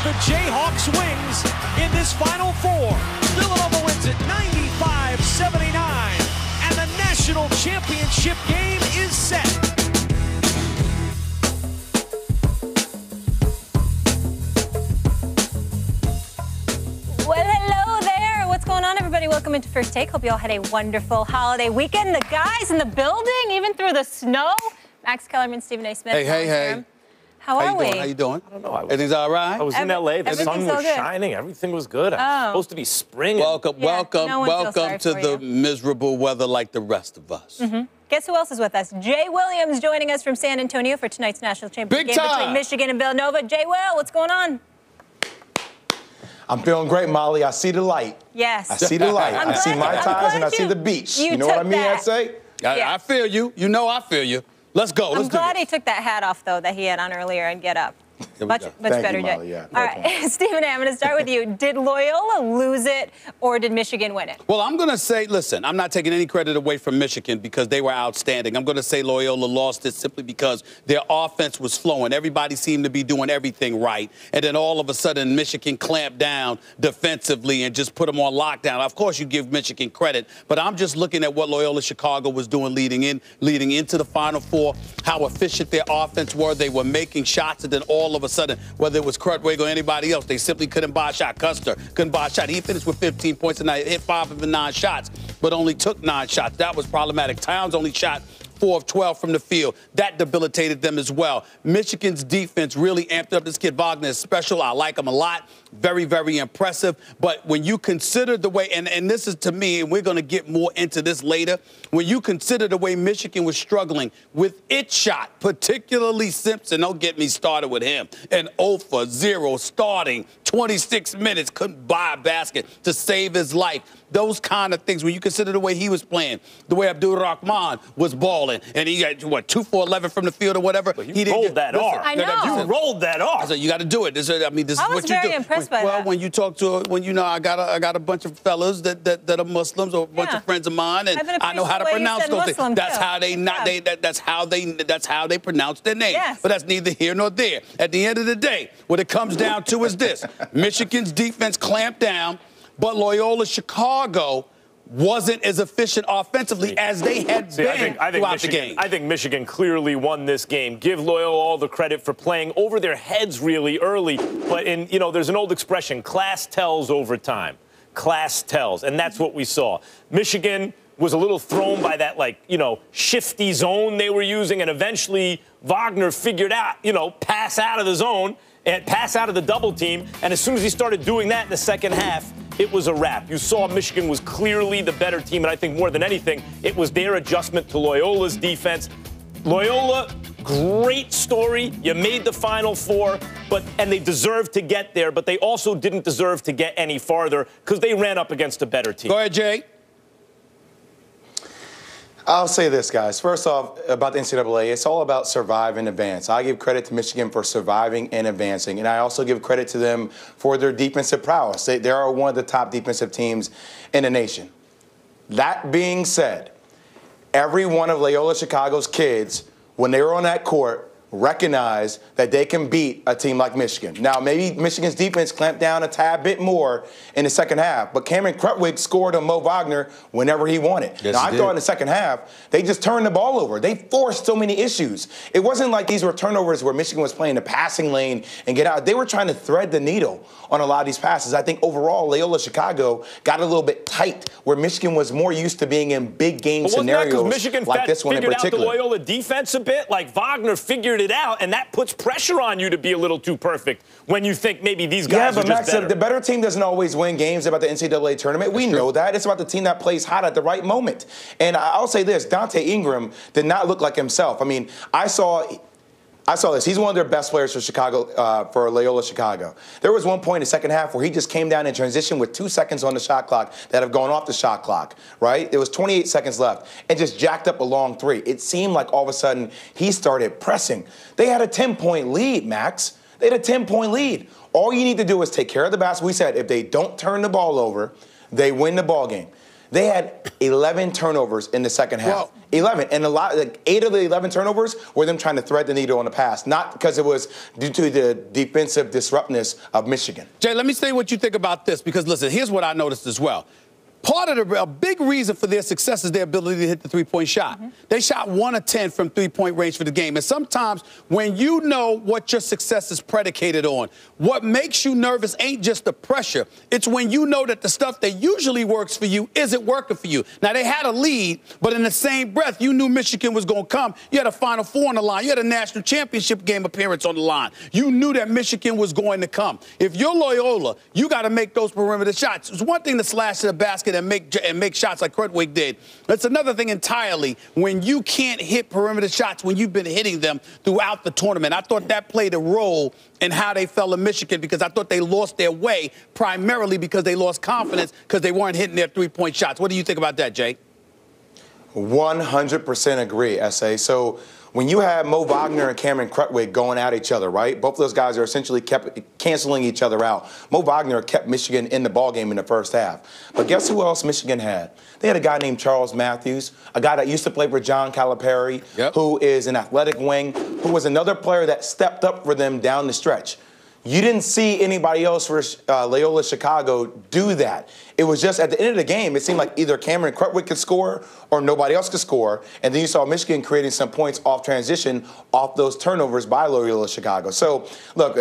the Jayhawks wings in this Final Four. Villanova wins it 95-79, and the national championship game is set. Well, hello there. What's going on, everybody? Welcome into First Take. Hope you all had a wonderful holiday weekend. The guys in the building, even through the snow. Max Kellerman, Stephen A. Smith. Hey. How are we? How you doing? I don't know. Everything's all right? I was in L.A. The sun was shining. Everything was good. It was supposed to be spring. Welcome to the miserable weather like the rest of us. Guess who else is with us? Jay Williams joining us from San Antonio for tonight's national championship game between Michigan and Villanova. Jay Will, what's going on? I'm feeling great, Molly. I see the light. Yes. I see the light. I see my ties and I see the beach. You know what I mean? I say? I feel you. You know I feel you. Let's go. I'm glad he took that hat off, though, that he had on earlier and get up. Much better, Jay. Yeah, all right, Stephen A., I'm going to start with you. Did Loyola lose it, or did Michigan win it? Well, I'm going to say, listen, I'm not taking any credit away from Michigan because they were outstanding. I'm going to say Loyola lost it simply because their offense was flowing. Everybody seemed to be doing everything right. And then all of a sudden, Michigan clamped down defensively and just put them on lockdown. Of course, you give Michigan credit, but I'm just looking at what Loyola Chicago was doing leading into the Final Four, how efficient their offense were. They were making shots, and then all of a sudden, whether it was Krutwig or anybody else, they simply couldn't buy a shot. Custer couldn't buy a shot. He finished with 15 points tonight, hit 5 of the 9 shots, but only took 9 shots. That was problematic. Towns only shot 4 of 12 from the field. That debilitated them as well. Michigan's defense really amped up. This kid Wagner is special. I like him a lot. Very, very impressive. But when you consider the way, and this is to me, and we're going to get more into this later, when you consider the way Michigan was struggling with its shot, particularly Simpson, don't get me started with him, and 0 for 0 starting 26 minutes, couldn't buy a basket to save his life. Those kind of things, when you consider the way he was playing, the way Abdul Rahman was balling, and he got, 2 for 11 from the field or whatever. But you rolled that R. I know. You rolled that R. So you got to do it. This is what you do. I was very impressed by that. When you talk to, I got a bunch of fellas that are Muslims or a bunch of friends of mine, and I know how to pronounce those things. That's how that's how they pronounce their name. Yes. But that's neither here nor there. At the end of the day, what it comes down to is this: Michigan's defense clamped down, but Loyola Chicago wasn't as efficient offensively as they had been throughout the game. I think Michigan clearly won this game. Give Loyola all the credit for playing over their heads really early. But there's an old expression, class tells over time. Class tells, and that's what we saw. Michigan was a little thrown by that, shifty zone they were using, and eventually Wagner figured out, pass out of the zone and pass out of the double team. And as soon as he started doing that in the second half, it was a wrap. You saw Michigan was clearly the better team, and I think more than anything, it was their adjustment to Loyola's defense. Loyola, great story. You made the Final Four, and they deserved to get there, but they also didn't deserve to get any farther because they ran up against a better team. Go ahead, Jay. I'll say this, guys. First off, about the NCAA, it's all about survive and advance. I give credit to Michigan for surviving and advancing, and I also give credit to them for their defensive prowess. They are one of the top defensive teams in the nation. That being said, every one of Loyola Chicago's kids, when they were on that court, recognize that they can beat a team like Michigan. Now, maybe Michigan's defense clamped down a tad bit more in the second half, but Cameron Krutwig scored on Mo Wagner whenever he wanted. Yes, now, I thought in the second half, they just turned the ball over. They forced so many issues. It wasn't like these were turnovers where Michigan was playing the passing lane and get out. They were trying to thread the needle on a lot of these passes. I think overall, Loyola Chicago got a little bit tight where Michigan was more used to being in big game scenarios Michigan like this one in particular. Figured out the Loyola defense a bit, like Wagner figured it out, and that puts pressure on you to be a little too perfect when you think maybe these guys are just Max, better. The better team doesn't always win games about the NCAA tournament. We know that. It's about the team that plays hot at the right moment. And I'll say this, Dante Ingram did not look like himself. I mean, I saw this. He's one of their best players for Chicago, for Loyola Chicago. There was one point in the second half where he just came down in transition with 2 seconds on the shot clock that have gone off the shot clock, right? There was 28 seconds left and just jacked up a long three. It seemed like all of a sudden he started pressing. They had a 10-point lead, Max. They had a 10-point lead. All you need to do is take care of the basketball. We said if they don't turn the ball over, they win the ball game. They had 11 turnovers in the second half. Well, 11. And 8 of the 11 turnovers were them trying to thread the needle on the pass, not because it was due to the defensive disruptness of Michigan. Jay, let me say what you think about this, because, listen, here's what I noticed as well. Part of a big reason for their success is their ability to hit the three-point shot. They shot 1 of 10 from three-point range for the game. And sometimes when you know what your success is predicated on, what makes you nervous ain't just the pressure. It's when you know that the stuff that usually works for you isn't working for you. Now, they had a lead, but in the same breath, you knew Michigan was going to come. You had a Final Four on the line. You had a national championship game appearance on the line. You knew that Michigan was going to come. If you're Loyola, you got to make those perimeter shots. It's one thing to slash to the basket and make shots like Krutwig did. That's another thing entirely when you can't hit perimeter shots when you've been hitting them throughout the tournament. I thought that played a role in how they fell in Michigan, because I thought they lost their way primarily because they lost confidence because they weren't hitting their three-point shots. What do you think about that, Jay? 100% agree, S.A. So when you have Mo Wagner and Cameron Krutwig going at each other, right? Both of those guys are essentially kept canceling each other out. Mo Wagner kept Michigan in the ballgame in the first half. But guess who else Michigan had? They had a guy named Charles Matthews, a guy that used to play for John Calipari, who is an athletic wing, who was another player that stepped up for them down the stretch. You didn't see anybody else for Loyola Chicago do that. It was just at the end of the game, it seemed like either Cameron Krutwig could score or nobody else could score. And then you saw Michigan creating some points off transition, off those turnovers by Loyola Chicago. So, look,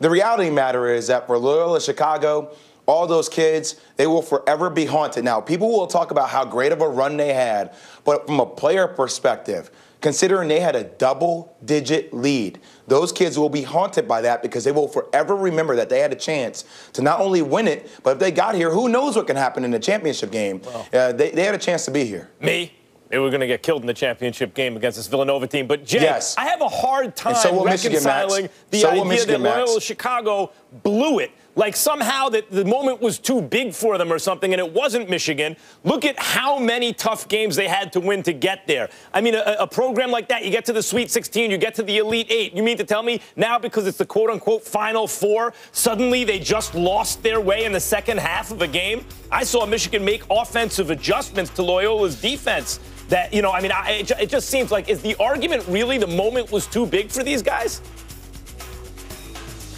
the reality matter is that for Loyola Chicago, all those kids, they will forever be haunted. Now, people will talk about how great of a run they had, but from a player perspective, considering they had a double-digit lead, those kids will be haunted by that because they will forever remember that they had a chance to not only win it, but if they got here, who knows what can happen in the championship game. They had a chance to be here. They were going to get killed in the championship game against this Villanova team. But, Jay, I have a hard time reconciling the idea that Loyola Chicago blew it. Like somehow that the moment was too big for them or something, and it wasn't Michigan. Look at how many tough games they had to win to get there. I mean, a program like that, you get to the Sweet 16, you get to the Elite 8. You mean to tell me now because it's the quote-unquote Final Four, suddenly they just lost their way in the second half of a game? I saw Michigan make offensive adjustments to Loyola's defense. That, you know, I mean, it just seems like, is the argument really the moment was too big for these guys?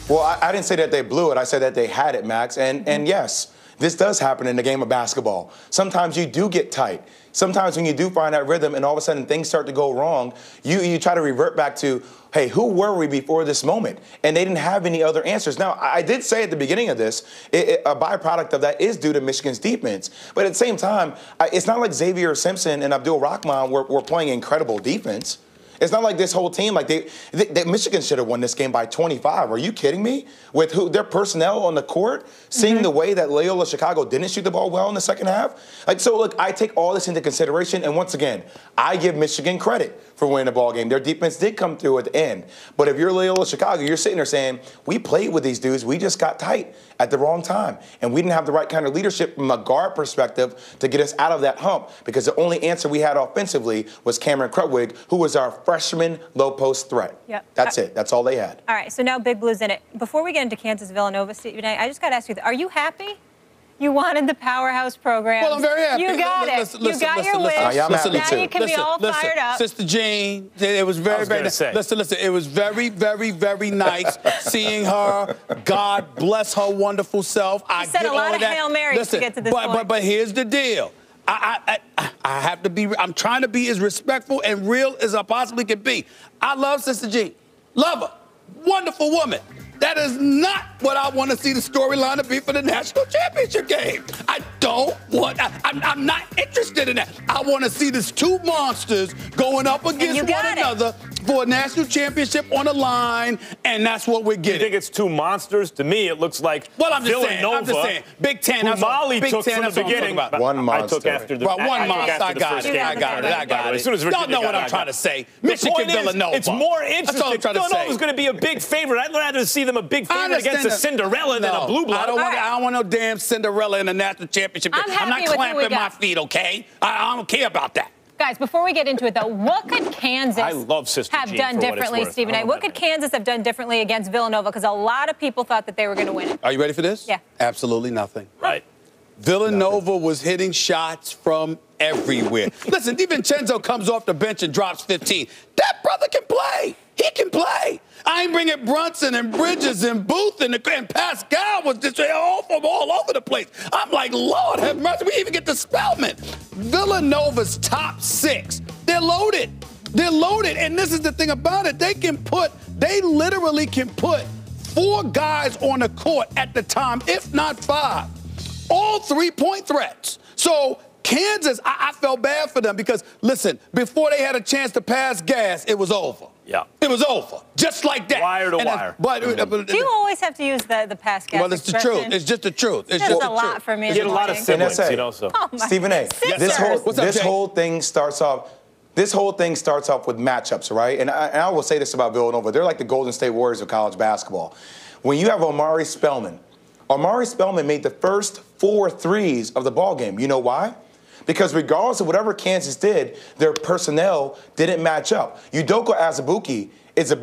Well, I didn't say that they blew it. I said that they had it, Max. And yes, this does happen in the game of basketball. Sometimes you do get tight. Sometimes when you do find that rhythm and all of a sudden things start to go wrong, you try to revert back to, hey, who were we before this moment? And they didn't have any other answers. Now, I did say at the beginning of this, a byproduct of that is due to Michigan's defense. But at the same time, it's not like Xavier Simpson and Abdul Rahman were playing incredible defense. It's not like this whole team, like Michigan should have won this game by 25. Are you kidding me? With their personnel on the court, seeing the way that Loyola Chicago didn't shoot the ball well in the second half. Like, so look, I take all this into consideration. And once again, I give Michigan credit for winning the ball game. Their defense did come through at the end. But if you're Loyola Chicago, you're sitting there saying, we played with these dudes. We just got tight at the wrong time. And we didn't have the right kind of leadership from a guard perspective to get us out of that hump, because the only answer we had offensively was Cameron Krutwig, who was our freshman low-post threat. Yep. That's it. That's all they had. All right, so now Big Blue's in it. Before we get into Kansas-Villanova, Steve, I just got to ask you, are you happy? You wanted the powerhouse program. Well, I'm very happy. You got it. You got your wish. I'm happy now too. you can be all fired up. Sister Jean, it was very, very nice. Listen, it was very, very, very nice seeing her. God bless her wonderful self. I said a lot of Hail Marys to get to this point. But here's the deal. I have to be, I'm trying to be as respectful and real as I possibly can be. I love Sister Jean. Love her. Wonderful woman. That is not what I want to see the storyline to be for the national championship game. I don't want, I'm not interested in that. I want to see these two monsters going up against one another for a national championship on the line, and that's what we're getting. You think it's two monsters? To me, it looks like Villanova. I'm just saying. Big Ten. Who Molly took from the beginning. One monster. I took after the one monster. I got it. As soon as y'all know what I'm trying to say. Michigan, Villanova. It's more interesting. Villanova's going to be a big favorite. I'd rather see them a big favorite against a Cinderella than a blue blood. I don't want no damn Cinderella in the national championship. I'm not clamping my feet, okay? I don't care about that. Guys, before we get into it, though, what could Kansas have done differently, Stephen A? What could Kansas have done differently against Villanova? Because a lot of people thought that they were going to win it. Are you ready for this? Yeah. Absolutely nothing. Right. Villanova was hitting shots from everywhere. Listen, DiVincenzo comes off the bench and drops 15. That brother can play. He can play. I ain't bringing Brunson and Bridges and Booth and Pascal was just all over the place. I'm like, Lord have mercy. We even get to Spellman. Villanova's top 6. They're loaded. They're loaded. And this is the thing about it. They literally can put 4 guys on the court at the time, if not 5. All 3-point threats. So Kansas, I felt bad for them because, listen, before they had a chance to pass gas, it was over. Yeah. It was over. Just like that. Wire to wire. Do you always have to use the pass gas Well, it's the truth. It's just the truth. It's just just a lot for me. You get a lot of siblings, you know, so. Oh Stephen A., this whole thing starts off with matchups, right? And I will say this about Villanova. They're like the Golden State Warriors of college basketball. When you have Omari Spellman made the first 4 threes of the ballgame. You know why? Because regardless of whatever Kansas did, their personnel didn't match up. Udoka Azubuike is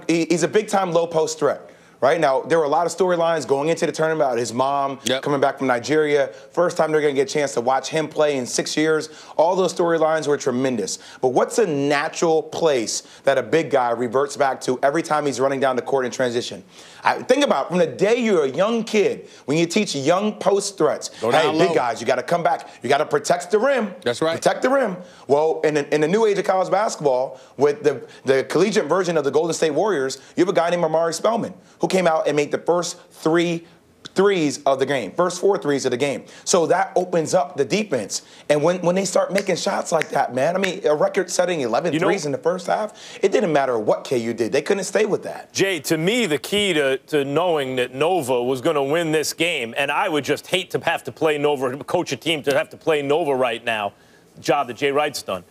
he's a big-time low-post threat. Right now, there were a lot of storylines going into the tournament about his mom coming back from Nigeria. First time they're going to get a chance to watch him play in 6 years. All those storylines were tremendous. But what's a natural place that a big guy reverts back to every time he's running down the court in transition? Think about it, from the day you're a young kid, when you teach young post threats. Hey, big guys, you got to come back. You got to protect the rim. That's right. Protect the rim. Well, in the new age of college basketball, with the collegiate version of the Golden State Warriors, you have a guy named Omari Spellman who came out and made the first 3 threes of the game, first 4 threes of the game. So that opens up the defense. And when they start making shots like that, man, I mean, a record-setting 11 threes in the first half, it didn't matter what KU did. They couldn't stay with that. Jay, to me, the key to knowing that Nova was going to win this game, and I would just hate to have to play Nova, coach a team to have to play Nova right now, job that Jay Wright's done.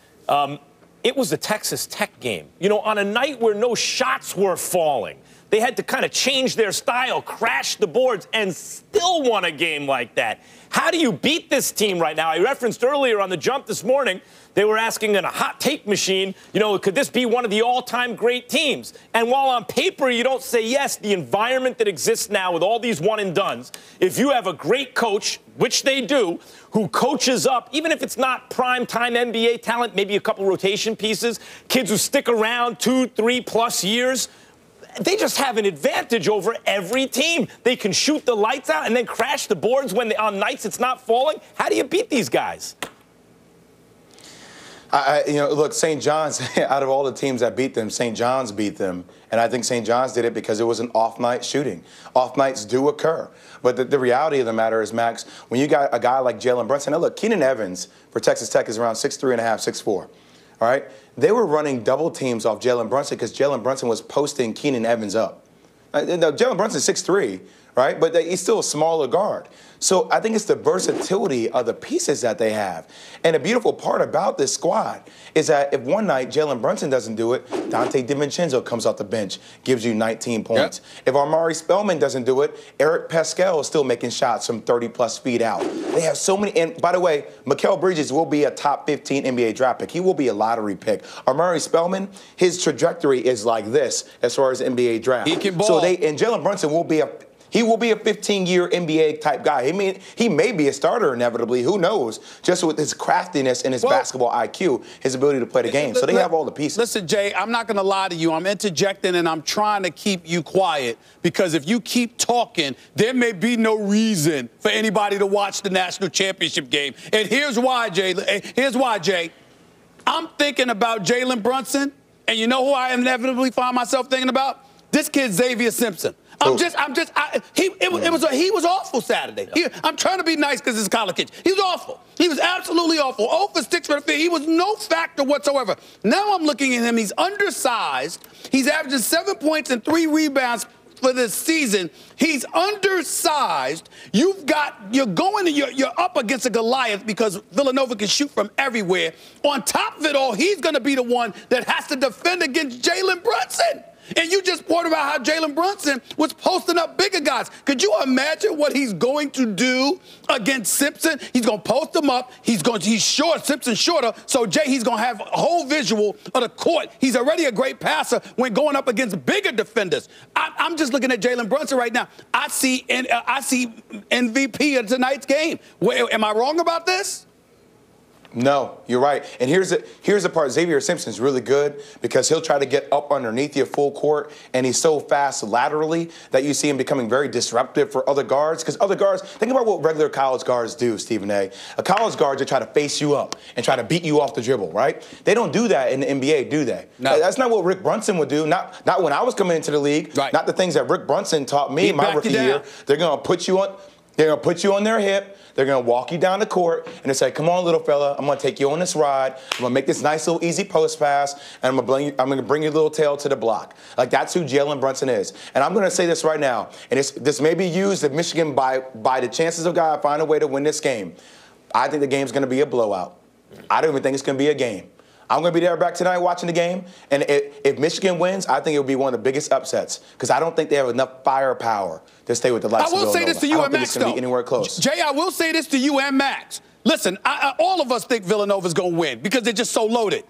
It was the Texas Tech game. You know, on a night where no shots were falling, they had to kind of change their style, crash the boards, and still won a game like that. How do you beat this team right now? I referenced earlier on the jump this morning, they were asking in a hot take machine, you know, could this be one of the all-time great teams? And while on paper you don't say yes, the environment that exists now with all these one-and-dones, if you have a great coach, which they do, who coaches up, even if it's not prime-time NBA talent, maybe a couple rotation pieces, kids who stick around 2, 3+ years, they just have an advantage over every team. They can shoot the lights out and then crash the boards when on nights it's not falling. How do you beat these guys? Look, St. John's, out of all the teams that beat them, St. John's beat them. And I think St. John's did it because it was an off-night shooting. Off-nights do occur. But the reality of the matter is, Max, when you got a guy like Jalen Brunson, now look, Keenan Evans for Texas Tech is around 6'3.5", 6'4". All right? They were running double teams off Jalen Brunson because Jalen Brunson was posting Keenan Evans up. Jalen Brunson's 6'3", right? But he's still a smaller guard. So I think it's the versatility of the pieces that they have. And the beautiful part about this squad is that if one night Jalen Brunson doesn't do it, Dante DiVincenzo comes off the bench, gives you 19 points. Yep. If Omari Spellman doesn't do it, Eric Pascal is still making shots from 30+ feet out. They have so many. And by the way, Mikal Bridges will be a top 15 NBA draft pick. He will be a lottery pick. Omari Spellman, his trajectory is like this as far as NBA draft. He can ball. So and Jalen Brunson will be a 15-year NBA type guy. He may be a starter inevitably. Who knows? Just with his craftiness and his basketball IQ, his ability to play the game. So they have all the pieces. Listen, Jay, I'm not going to lie to you. I'm interjecting and I'm trying to keep you quiet because if you keep talking, there may be no reason for anybody to watch the national championship game. And here's why, Jay. I'm thinking about Jalen Brunson, and you know who I inevitably find myself thinking about? This kid, Xavier Simpson. He was awful Saturday. I'm trying to be nice because it's college kids. He was awful. He was absolutely awful. 0 for 6 for the field. He was no factor whatsoever. Now I'm looking at him. He's undersized. He's averaging 7 points and 3 rebounds for this season. He's undersized. You're up against a Goliath because Villanova can shoot from everywhere. On top of it all, he's going to be the one that has to defend against Jalen Brunson. And you just pointed out how Jalen Brunson was posting up bigger guys. Could you imagine what he's going to do against Simpson? He's going to post them up. He's short. Simpson's shorter. So, Jay, he's going to have a whole visual of the court. He's already a great passer when going up against bigger defenders. I'm just looking at Jalen Brunson right now. I see MVP of tonight's game. Am I wrong about this? No, you're right. And here's the part. Xavier Simpson's really good because he'll try to get up underneath you full court, and he's so fast laterally that you see him becoming very disruptive for other guards. Because other guards, think about what regular college guards do, Stephen A. A college guard, they try to face you up and try to beat you off the dribble, right? They don't do that in the NBA, do they? No. That's not what Rick Brunson would do. Not when I was coming into the league. Right. Not the things that Rick Brunson taught me in my rookie year. They're going to put you on. They're going to put you on their hip. They're going to walk you down the court, and they say, come on, little fella, I'm going to take you on this ride. I'm going to make this nice little easy post pass, and I'm going to bring your little tail to the block. Like, that's who Jalen Brunson is. And I'm going to say this right now, and this may be used if Michigan, by the chances of God, find a way to win this game. I think the game's going to be a blowout. I don't even think it's going to be a game. I'm going to be there back tonight watching the game, and if Michigan wins, I think it will be one of the biggest upsets because I don't think they have enough firepower to stay with the likes of Villanova. I will say this to you and Max, though. Anywhere close. Jay, I will say this to you and Max. Listen, all of us think Villanova's going to win because they're just so loaded.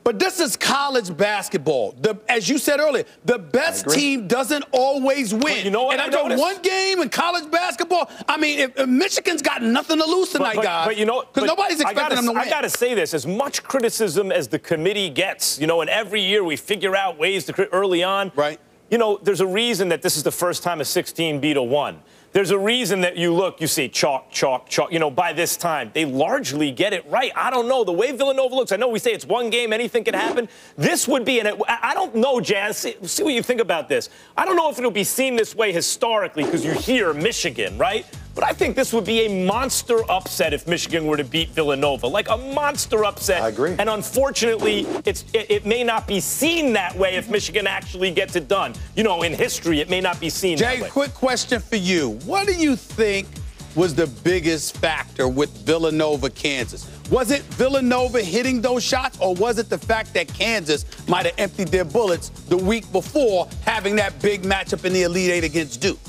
But this is college basketball. As you said earlier, the best team doesn't always win. Well, you know what? And after one game in college basketball, I mean, if Michigan's got nothing to lose tonight, guys. But you know, because nobody's expecting them to win. I got to say this: as much criticism as the committee gets, and every year we figure out ways to early on. Right. There's a reason that this is the first time a 16 beat a 1. There's a reason that you see chalk, chalk, chalk. By this time, they largely get it right. I don't know. The way Villanova looks, I know we say it's one game, anything can happen. This would be, I don't know, Jazz, see what you think about this. I don't know if it'll be seen this way historically because you hear Michigan, right? But I think this would be a monster upset if Michigan were to beat Villanova, like a monster upset. I agree. And unfortunately, it may not be seen that way if Michigan actually gets it done. In history, it may not be seen that way. Jay, quick question for you. What do you think was the biggest factor with Villanova, Kansas? Was it Villanova hitting those shots, or was it the fact that Kansas might have emptied their bullets the week before having that big matchup in the Elite Eight against Duke?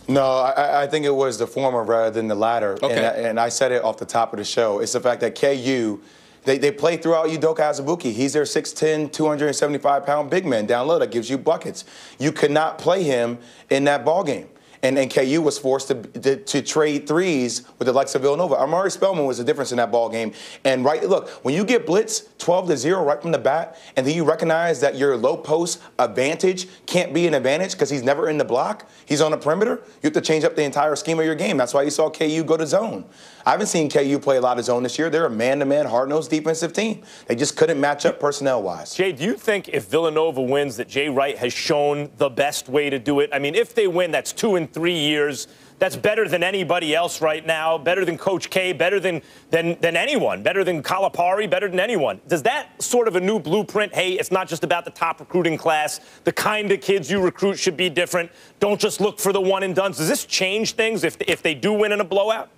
No, I think it was the former rather than the latter. Okay. And I said it off the top of the show. It's the fact that KU, they play throughout Udoka Azubuike. He's their 6'10", 275-pound big man down low that gives you buckets. You could not play him in that ballgame. And KU was forced to trade threes with the likes of Villanova. Amari Spellman was the difference in that ball game. And look, when you get blitz 12-0 right from the bat, and then you recognize that your low post advantage can't be an advantage because he's never in the block, he's on the perimeter, you have to change up the entire scheme of your game. That's why you saw KU go to zone. I haven't seen KU play a lot of zone this year. They're a man-to-man, hard-nosed defensive team. They just couldn't match up personnel-wise. Jay, do you think if Villanova wins that Jay Wright has shown the best way to do it? I mean, if they win, that's 2 in 3 years. That's better than anybody else right now, better than Coach K, better than anyone, better than Calipari, better than anyone. Does that sort of a new blueprint, hey, it's not just about the top recruiting class, the kind of kids you recruit should be different, don't just look for the one and dones. Does this change things if they do win in a blowout?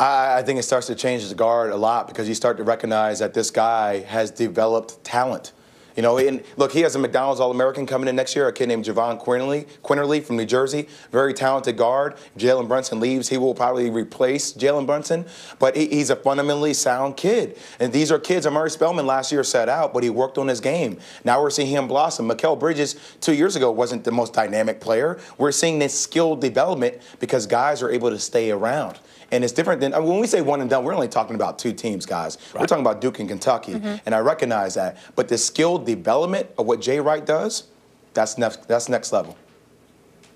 I think it starts to change the guard a lot because you start to recognize that this guy has developed talent. And look, he has a McDonald's All-American coming in next year, a kid named Javon Quinterly from New Jersey, very talented guard. Jalen Brunson leaves. He will probably replace Jalen Brunson, but he's a fundamentally sound kid. And these are kids. Amari Spellman last year set out, but he worked on his game. Now we're seeing him blossom. Mikal Bridges 2 years ago wasn't the most dynamic player. We're seeing this skill development because guys are able to stay around. And it's different than, when we say one and done, we're only talking about 2 teams, guys. Right. We're talking about Duke and Kentucky, and I recognize that. But the skill development of what Jay Wright does, that's next level.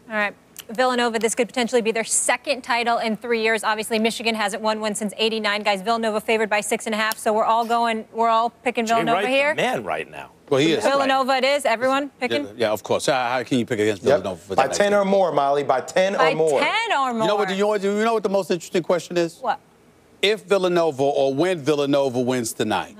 All right. Villanova, this could potentially be their second title in 3 years. Obviously, Michigan hasn't won one since '89. Guys, Villanova favored by 6.5, so we're all picking Villanova Jay Wright, here. the man right now. Well, he is. Villanova it is. Everyone picking? Yeah, of course. How can you pick against Villanova? For by 10 or more, Molly. By 10 or more. By 10 or more. You know what the most interesting question is? What? If Villanova or when Villanova wins tonight,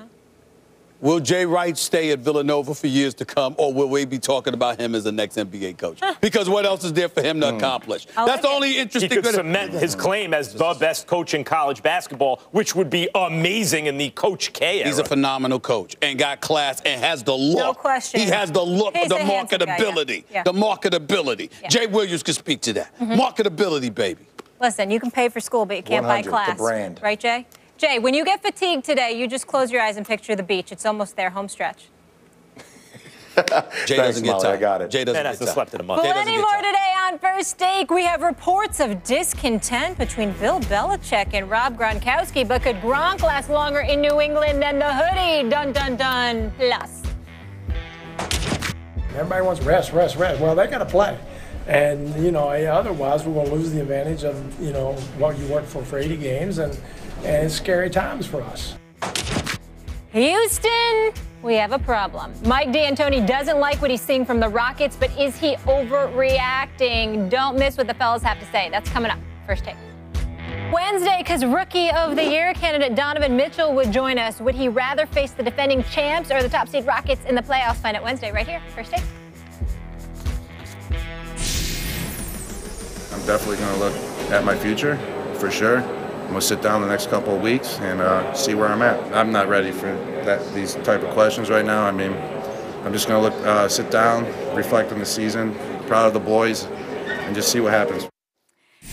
Will Jay Wright stay at Villanova for years to come, or will we be talking about him as the next NBA coach? Because what else is there for him to accomplish? That's the only interesting thing. He could cement his claim as the best coach in college basketball, which would be amazing in the Coach K era. He's a phenomenal coach and got class and has the look. No question. He has the look, He's the a handsome marketability. guy, yeah. The marketability. Yeah. Jay Williams could speak to that. Marketability, baby. Listen, you can pay for school, but you can't buy 100, class. the brand. Right, Jay? Jay, when you get fatigued today, you just close your eyes and picture the beach. It's almost there, home stretch. Jay doesn't get Molly, tired. I got it. Jay doesn't Man get hasn't tired. slept in a month. Plenty more today on First Take. We have reports of discontent between Bill Belichick and Rob Gronkowski, but could Gronk last longer in New England than the hoodie? Dun, dun, dun. Plus. Everybody wants rest. Well, they got to play. And, otherwise we're going to lose the advantage of, what you worked for 80 games. And it's scary times for us. Houston, we have a problem. Mike D'Antoni doesn't like what he's seeing from the Rockets, but is he overreacting? Don't miss what the fellas have to say. That's coming up. First Take. Wednesday, because Rookie of the Year candidate Donovan Mitchell would join us. Would he rather face the defending champs or the top seed Rockets in the playoffs? Find out Wednesday right here. First Take. I'm definitely going to look at my future, for sure. I'm going to sit down the next couple of weeks and see where I'm at. I'm not ready for these type of questions right now. I mean, I'm just going to sit down, reflect on the season, proud of the boys, and just see what happens.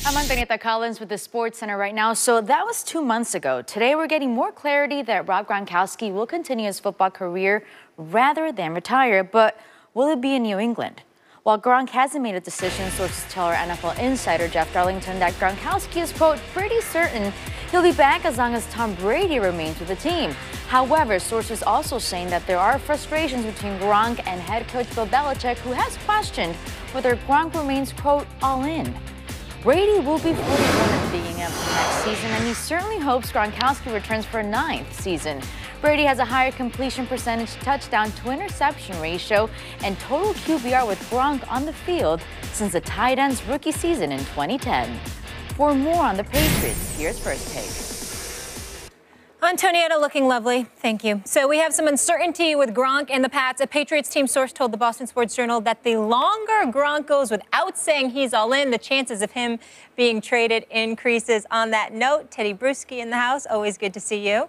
I'm Antonieta Collins with the Sports Center right now. So that was 2 months ago. Today we're getting more clarity that Rob Gronkowski will continue his football career rather than retire. But will it be in New England? While Gronk hasn't made a decision, sources tell our NFL insider Jeff Darlington that Gronkowski is, quote, pretty certain he'll be back as long as Tom Brady remains with the team. However, sources also saying that there are frustrations between Gronk and head coach Bill Belichick, who has questioned whether Gronk remains, quote, all in. Brady will be 41 at the beginning of the next season, and he certainly hopes Gronkowski returns for a 9th season. Brady has a higher completion percentage, touchdown to interception ratio, and total QBR with Gronk on the field since the tight end's rookie season in 2010. For more on the Patriots, here's First Take. Antonieta looking lovely. Thank you. So we have some uncertainty with Gronk and the Pats. A Patriots team source told the Boston Sports Journal that the longer Gronk goes without saying he's all in, the chances of him being traded increases. On that note, Teddy Bruschi in the house. Always good to see you.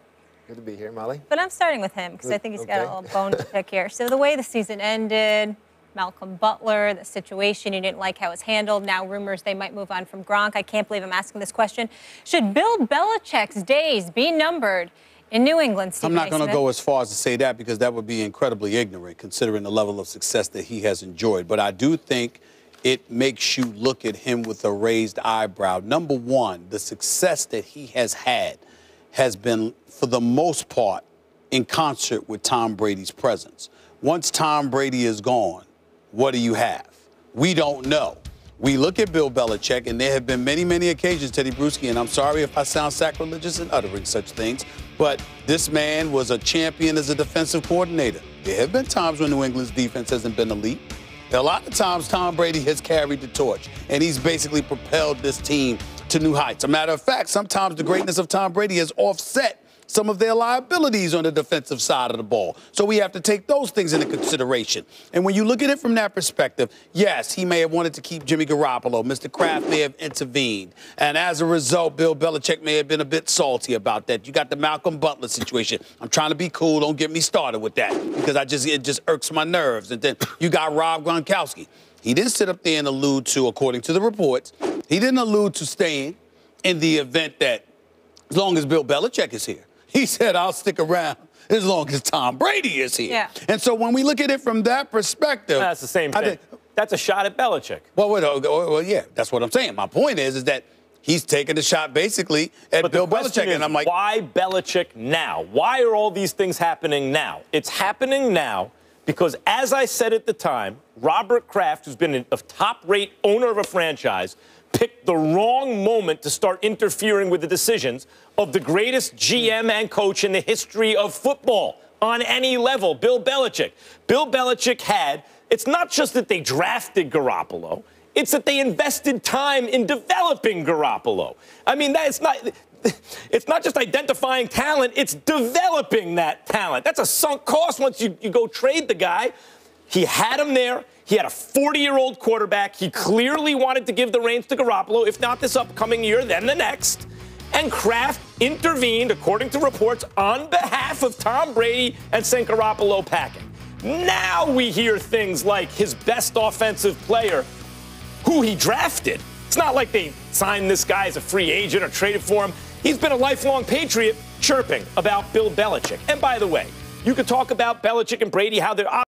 Good to be here, Molly. But I'm starting with him because I think he's got a little bone to pick here. So the way the season ended, Malcolm Butler, the situation, you didn't like how it was handled. Now rumors they might move on from Gronk. I can't believe I'm asking this question. Should Bill Belichick's days be numbered in New England, Stephen I'm not going to go as far as to say that because that would be incredibly ignorant considering the level of success that he has enjoyed. But I do think it makes you look at him with a raised eyebrow. Number one, the success that he has had has been, for the most part, in concert with Tom Brady's presence. Once Tom Brady is gone, what do you have? We don't know. We look at Bill Belichick, and there have been many, many occasions, Teddy Bruschi, and I'm sorry if I sound sacrilegious in uttering such things, but this man was a champion as a defensive coordinator. There have been times when New England's defense hasn't been elite. A lot of times Tom Brady has carried the torch, and he's basically propelled this team to new heights. A matter of fact, sometimes the greatness of Tom Brady has offset some of their liabilities on the defensive side of the ball. So we have to take those things into consideration. And when you look at it from that perspective, yes, he may have wanted to keep Jimmy Garoppolo. Mr. Kraft may have intervened. And as a result, Bill Belichick may have been a bit salty about that. You got the Malcolm Butler situation. I'm trying to be cool. Don't get me started with that because it just irks my nerves. And then you got Rob Gronkowski. He didn't sit up there and allude to, according to the reports, he didn't allude to staying in the event that as long as Bill Belichick is here. He said, I'll stick around as long as Tom Brady is here. Yeah. And so when we look at it from that perspective. That's the same thing. That's a shot at Belichick. Well, yeah, that's what I'm saying. My point is that he's taking the shot basically at Bill Belichick. And I'm like, why Belichick now? Why are all these things happening now? It's happening now because, as I said at the time, Robert Kraft, who's been a top-rate owner of a franchise, picked the wrong moment to start interfering with the decisions of the greatest GM and coach in the history of football on any level, Bill Belichick. Bill Belichick it's not just that they drafted Garoppolo, it's that they invested time in developing Garoppolo. I mean, it's not just identifying talent, it's developing that talent. That's a sunk cost once you go trade the guy. He had him there. He had a 40-year-old quarterback. He clearly wanted to give the reins to Garoppolo, if not this upcoming year, then the next. And Kraft intervened, according to reports, on behalf of Tom Brady and sent Garoppolo packing. Now we hear things like his best offensive player, who he drafted. It's not like they signed this guy as a free agent or traded for him. He's been a lifelong Patriot, chirping about Bill Belichick. And by the way, you could talk about Belichick and Brady, how they're